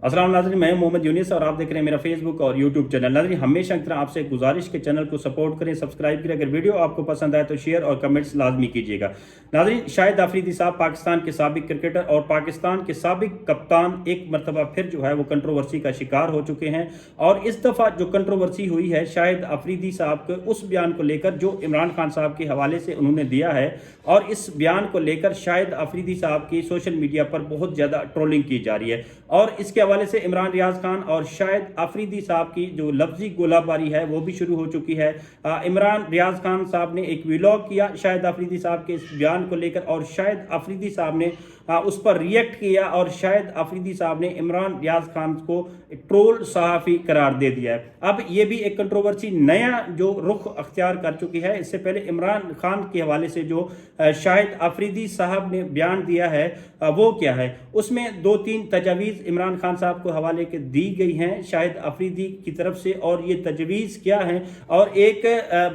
अस्सलाम नाज़रीन, मैं मोहम्मद यूनिस और आप देख रहे हैं मेरा फेसबुक और यूट्यूब चैनल। नाज़रीन, हमेशा की तरह आपसे एक गुजारिश के चैनल को सपोर्ट करें, सब्सक्राइब करें। अगर वीडियो आपको पसंद आए तो शेयर और कमेंट्स लाजमी कीजिएगा। नाज़रीन, शाहिद अफरीदी साहब पाकिस्तान के साबिक क्रिकेटर और पाकिस्तान के साबिक कप्तान एक मरतबा फिर जो है वो कंट्रोवर्सी का शिकार हो चुके हैं। और इस दफ़ा जो कंट्रोवर्सी हुई है शाहिद अफरीदी साहब के उस बयान को लेकर जो इमरान खान साहब के हवाले से उन्होंने दिया है, और इस बयान को लेकर शाहिद अफरीदी साहब की सोशल मीडिया पर बहुत ज़्यादा ट्रोलिंग की जा रही है। और इसके हवाले से इमरान रियाज खान और शाहिद अफरीदी साहब की जो लफ्जी गोलाबारी है वो भी शुरू हो चुकी है। इमरान रियाज खान साहब ने एक व्लॉग किया शाहिद अफरीदी साहब के इस बयान को लेकर, और शाहिद अफरीदी साहब ने उस पर रिएक्ट किया, और शाहिद अफरीदी साहब ने इमरान रियाज खान को ट्रोल सहाफ़ी करार दे दिया है। अब ये भी एक कंट्रोवर्सी नया जो रुख अख्तियार कर चुकी है। इससे पहले इमरान खान के हवाले से जो शाहिद अफरीदी साहब ने बयान दिया है वो क्या है, उसमें 2-3 तजवीज़ इमरान खान साहब को हवाले के दी गई हैं शाहिद अफरीदी की तरफ से। और ये तजवीज़ क्या हैं, और एक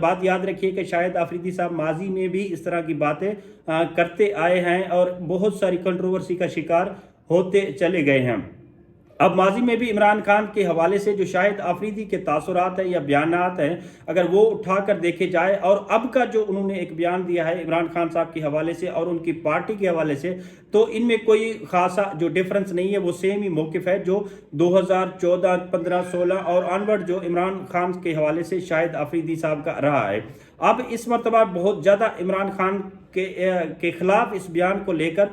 बात याद रखिए कि शाहिद अफरीदी साहब माजी में भी इस तरह की बातें करते आए हैं और बहुत सारी कंट्रोवर्सी का शिकार होते चले गए हैं। अब माजी में भी इमरान खान के हवाले से जो शाहिद अफरीदी के तासुरात हैं या बयानात हैं, अगर वो उठाकर देखे जाए, और अब का जो उन्होंने एक बयान दिया है इमरान खान साहब के हवाले से और उनकी पार्टी के हवाले से, तो इनमें कोई खासा जो डिफरेंस नहीं है, वो सेम ही मौक़िफ़ है जो 2014, 15, 16 और ऑनवर्ड जो इमरान खान के हवाले से शाहिद अफरीदी साहब का रहा है। अब इस मरतबा बहुत ज़्यादा इमरान खान के खिलाफ इस बयान को लेकर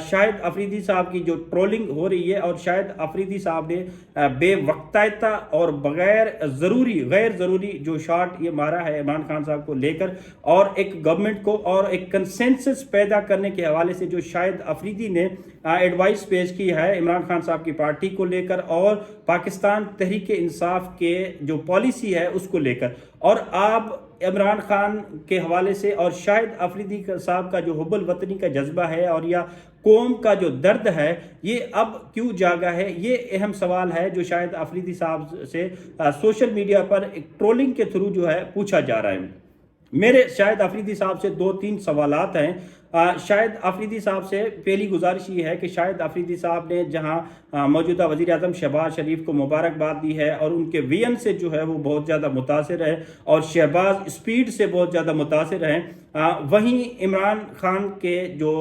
शाहिद अफरीदी साहब की जो ट्रोलिंग हो रही है, और शाहिद अफरीदी साहब ने बेवक्तायता और गैर ज़रूरी जो शॉट ये मारा है इमरान खान साहब को लेकर, और एक गवर्नमेंट को और एक कंसेंसस पैदा करने के हवाले से जो शाहिद अफरीदी ने एडवाइस पेश की है इमरान खान साहब की पार्टी को लेकर और पाकिस्तान तहरीक इंसाफ के जो पॉलिसी है उसको लेकर। और आप इमरान खान के हवाले से और शाहिद अफरीदी साहब का जो हुब्बुल वतनी का जज्बा है और या कौम का जो दर्द है, ये अब क्यों जागा है, ये अहम सवाल है जो शाहिद अफरीदी साहब से सोशल मीडिया पर एक ट्रोलिंग के थ्रू जो है पूछा जा रहा है। मेरे शाहिद अफरीदी साहब से 2-3 सवालात हैं। शाहिद अफरीदी साहब से पहली गुजारिश ये है कि शाहिद अफरीदी साहब ने जहां मौजूदा वज़ीर आज़म शहबाज शरीफ को मुबारकबाद दी है और उनके विजन से जो है वो बहुत ज़्यादा मुतासिर है और शहबाज स्पीड से बहुत ज़्यादा मुतासिर हैं, वहीं इमरान खान के जो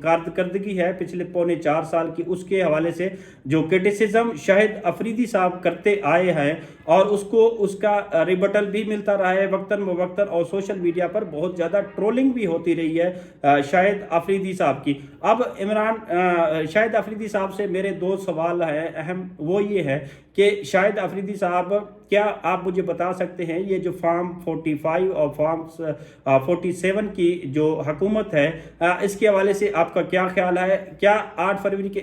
कारकर्दगी है पिछले 3.25 साल की, उसके हवाले से जो क्रिटिसिज्म शाहिद अफरीदी साहब करते आए हैं और उसका रिबटल भी मिलता रहा है वक्तन बवक्तन, और सोशल मीडिया पर बहुत ज़्यादा ट्रोलिंग भी होती रही है शाहिद अफरीदी साहब की। अब शाहिद अफरीदी साहब से मेरे 2 सवाल हैं अहम, वो ये है कि शाहिद अफरीदी साहब, क्या आप मुझे बता सकते हैं ये जो फॉर्म 45 और फॉर्म 47 की जो हुकूमत है, इसके हवाले से आपका क्या ख्याल है? क्या 8 फरवरी के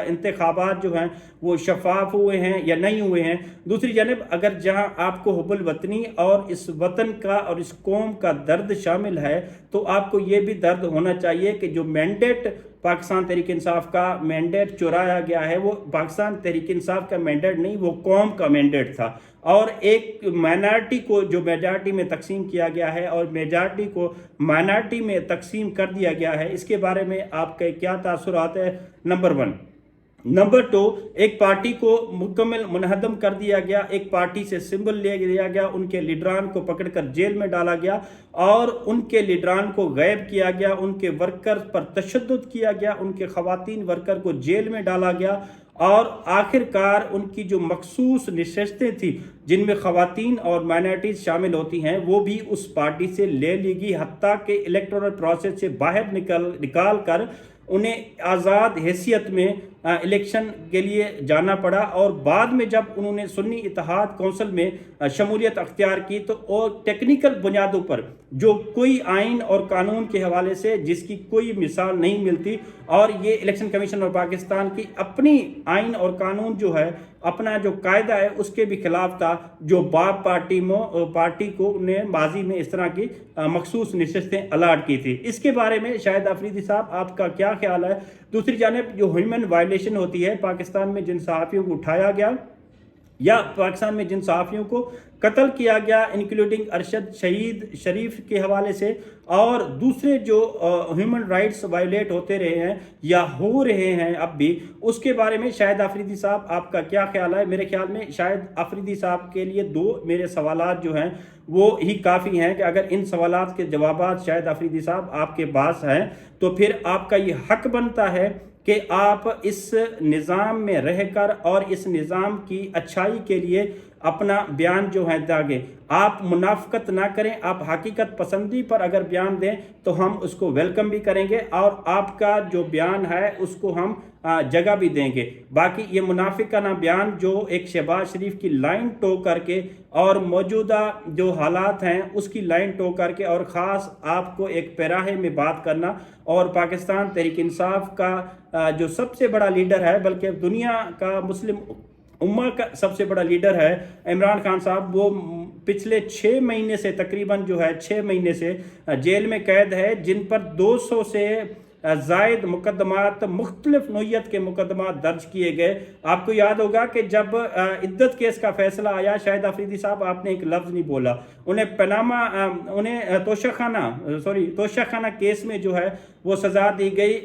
इंतखाबात जो हैं वो शफाफ हुए हैं या नहीं हुए हैं? दूसरी जानब अगर जहां आपको हुब्बुल वतनी और इस वतन का और इस कौम का दर्द शामिल है, तो आपको ये भी दर्द होना चाहिए कि जो मैंडेट पाकिस्तान तहरीक इंसाफ का मैंडेट चुराया गया है, वो पाकिस्तान तहरीक इंसाफ का मैंडेट नहीं, वो कौम का मैंडेट था, और एक माइनॉरिटी को जो मेजॉरिटी में तकसीम किया गया है और मेजॉरिटी को माइनॉरिटी में तकसीम कर दिया गया है। इसके बारे में आपके क्या तासुरात है? नंबर 1। नंबर 2, एक पार्टी को मुकम्मल मुनहदम कर दिया गया, एक पार्टी से सिंबल ले लिया गया, उनके लीडरान को पकड़कर जेल में डाला गया और उनके लीडरान को गायब किया गया, उनके वर्कर पर तशद्दुद किया गया, उनके खवातीन वर्कर को जेल में डाला गया, और आखिरकार उनकी जो मखसूस नशस्तें थी जिनमें खवातीन और माइनॉरिटीज़ शामिल होती हैं वो भी उस पार्टी से ले ली गई, हत्ता के इलेक्टोरल प्रोसेस से बाहर निकाल कर उन्हें आज़ाद हैसियत में इलेक्शन के लिए जाना पड़ा। और बाद में जब उन्होंने सुन्नी इत्तेहाद कौंसिल में शमूलियत अख्तियार की, तो और टेक्निकल बुनियादों पर जो कोई आइन और कानून के हवाले से जिसकी कोई मिसाल नहीं मिलती, और ये इलेक्शन कमीशन ऑफ पाकिस्तान की अपनी आइन और कानून जो है, अपना जो कायदा है उसके भी खिलाफ था, जो बाप पार्टी को उन्हें माजी में इस तरह की मखसूस नशस्तें अलाट की थी। इसके बारे में शाहिद अफरीदी साहब आपका क्या ख्याल है? दूसरी जानिब जो ह्यूमन वायलेशन होती है पाकिस्तान में, जिन सहाफ़ियों को उठाया गया یا پاکستان میں جن صحافیوں کو قتل کیا گیا انکلوڈنگ ارشد شہید شریف کے حوالے سے اور دوسرے جو ہیومن رائٹس وائلیٹ ہوتے رہے ہیں یا ہو رہے ہیں اب بھی، اس کے بارے میں شاہد آفریدی صاحب آپ کا کیا خیال ہے؟ میرے خیال میں شاہد آفریدی صاحب کے لیے دو میرے سوالات جو ہیں وہ ہی کافی ہیں کہ اگر ان سوالات کے جوابات شاہد آفریدی صاحب آپ کے پاس ہیں تو پھر آپ کا یہ حق بنتا ہے کہ آپ اس نظام میں رہ کر اور اس نظام کی اچھائی کے لیے اپنا بیان جو ہے داگیں، آپ منافقت نہ کریں، آپ حقیقت پسندی پر اگر بیان دیں تو ہم اس کو ویلکم بھی کریں گے اور آپ کا جو بیان ہے اس کو ہم جگہ بھی دیں گے۔ باقی یہ منافقانہ بیان جو ایک شہباز شریف کی لائن ٹو کر کے اور موجودہ جو حالات ہیں اس کی لائن ٹو کر کے اور خاص آپ کو ایک پیراہے میں بات کرنا اور پاکستان تحریک انصاف کا جو سب سے بڑا لیڈر ہے بلکہ دنیا کا مسلم امہ کا سب سے بڑا لیڈر ہے عمران خان صاحب، وہ پچھلے 6 مہینے سے تقریباً جو ہے 6 مہینے سے جیل میں قید ہے، جن پر 200 سے زائد مقدمات مختلف نوعیت کے مقدمات درج کیے گئے۔ آپ کو یاد ہوگا کہ جب عدت کیس کا فیصلہ آیا شاہد آفریدی صاحب آپ نے ایک لفظ نہیں بولا، انہیں توشہ خانہ کیس میں جو ہے وہ سزا دی گئی،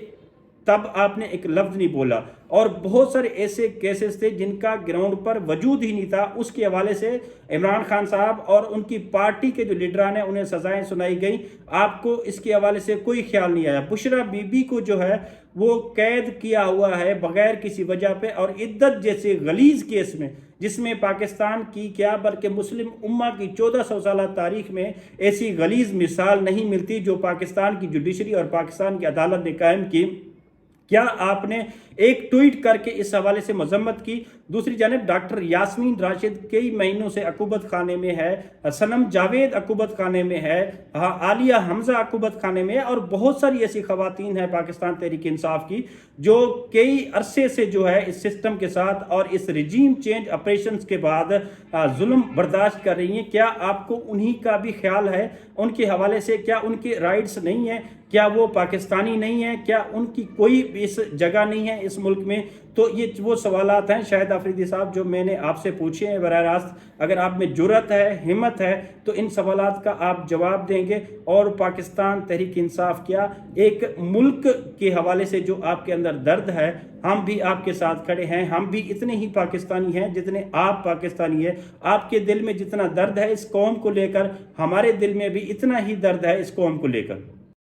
تب آپ نے ایک لفظ نہیں بولا، اور بہت سارے ایسے کیسز تھے جن کا گراؤنڈ پر وجود ہی نہیں تھا، اس کے حوالے سے عمران خان صاحب اور ان کی پارٹی کے جو لیڈران ہیں انہیں سزائیں سنائی گئیں، آپ کو اس کے حوالے سے کوئی خیال نہیں آیا۔ بشرا بی بی کو جو ہے وہ قید کیا ہوا ہے بغیر کسی وجہ پہ، اور عدت جیسے غلیظ کیس میں جس میں پاکستان کی کیا بلکہ مسلم امہ کی 1400 سالہ تاریخ میں ایسی غلیظ مثال نہیں ملتی جو پاکستان کی جوڈیشری اور پاکستان کی عدالت نے قائم کی۔ کیا آپ نے ایک ٹویٹ کر کے اس حوالے سے مذمت کی؟ دوسری جانب ڈاکٹر یاسمین راشد کئی مہینوں سے عقوبت خانے میں ہے، صنم جاوید عقوبت خانے میں ہے، عالیہ حمزہ عقوبت خانے میں ہے، اور بہت ساری ایسی خواتین ہیں پاکستان تحریک انصاف کی جو کئی عرصے سے جو ہے اس سسٹم کے ساتھ اور اس رجیم چینج آپریشنز کے بعد ظلم برداشت کر رہی ہیں۔ کیا آپ کو انہی کا بھی خیال ہے ان کے حوالے سے؟ کیا ان کے رائٹس نہیں ہیں؟ کیا وہ پاکستانی نہیں ہیں؟ کیا ان کی کوئی اس جگہ نہیں ہے اس ملک میں؟ تو یہ وہ سوالات ہیں شاہد آفریدی صاحب جو میں نے آپ سے پوچھے ہیں براہ راست۔ اگر آپ میں جرأت ہے، ہمت ہے تو ان سوالات کا آپ جواب دیں گے، اور پاکستان تحریک انصاف کیا ایک ملک کے حوالے سے جو آپ کے اندر درد ہے، ہم بھی آپ کے ساتھ کھڑے ہیں، ہم بھی اتنے ہی پاکستانی ہیں جتنے آپ پاکستانی ہیں۔ آپ کے دل میں جتنا درد ہے اس قوم کو لے کر، ہمارے دل میں بھی اتنا ہی درد ہے اس قوم کو لے کر۔